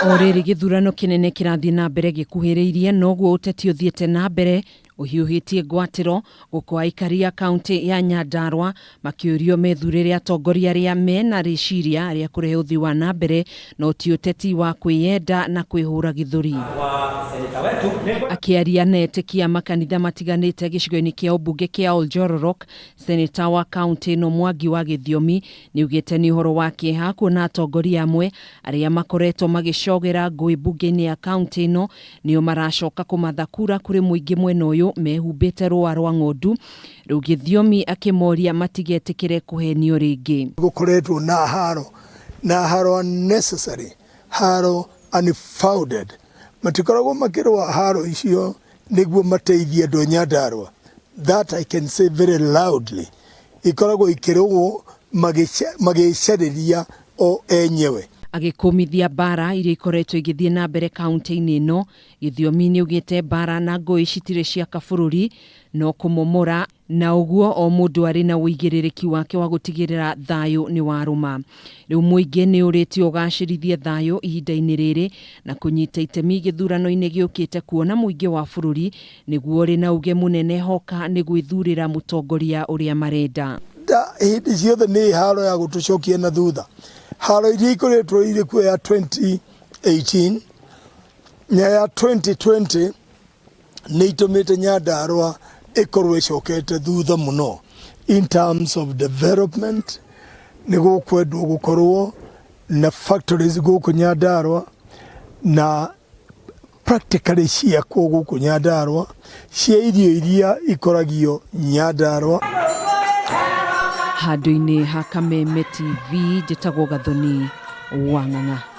O Riri githurano kinene kirathii na mbere gikuhiriirie noguo uteti uthiite na mbere uhiuhitie ngwatiro guku Aikari kaunti ya Nyandarua makiurio methurire atongoria aria mena riciria aria kurehe uthii wa na mbere no ti uteti wa kwiyenda na kwihura githuri. Akiariria na etikia makanitha matiganite gicigo-ini kia mbunge kia Oljororok, Seneta wa kaunti-ini Mwangi Githiomi niugite ni uhoro wa kieha kuona atongoria amwe aria makoretwo magicogera ngui mbunge-ini ya kaunti-ino nio maracoka kumathakura kuri muingi mwena uyu mehumbite rwa rwa ng'ondu. Riu Githiomi akimoria matigetikire kuhenio ringi. Gukoretwo na haro unnecessary, haro unfounded. Matikoragwo makirwa haro icio niguo mateithie andu Nyandarua. That I can say very loudly. Ikoragwo ikirwo magicariria o enyewe. Agikumithia bara iria ikoretwo igithie na mbere kaunti-ini ino, Githiomi niugite bara na ngui citire cia kabururi no kumomora na uguo o mundu ari na uigiririki wake wa gutigirira thayo ni waruma. Riu muingi ni uritio gacirithie thayo ihinda-ini riri na kunyita itemi githurano-ini giukite kuona muingi wa bururi niguo ri na uge munene hoka ni gwithurira mutongoria uria marenda. Hindi ciothe ni haro ya gutucokia na thutha. Haro iria ikoretwo iri kuo ya 2018 na ya 2020 ni itumite Nyandarua ikorwo icokete thutha muno in terms of development. Ni gukwendwo gukorwo na factories guku Nyandarua na practically ciakwo guku Nyandarua cia irio iria ikoragio Nyandarua. Handu-ini ha Kameme TV njitagwo Gathoni Wang'ang'a.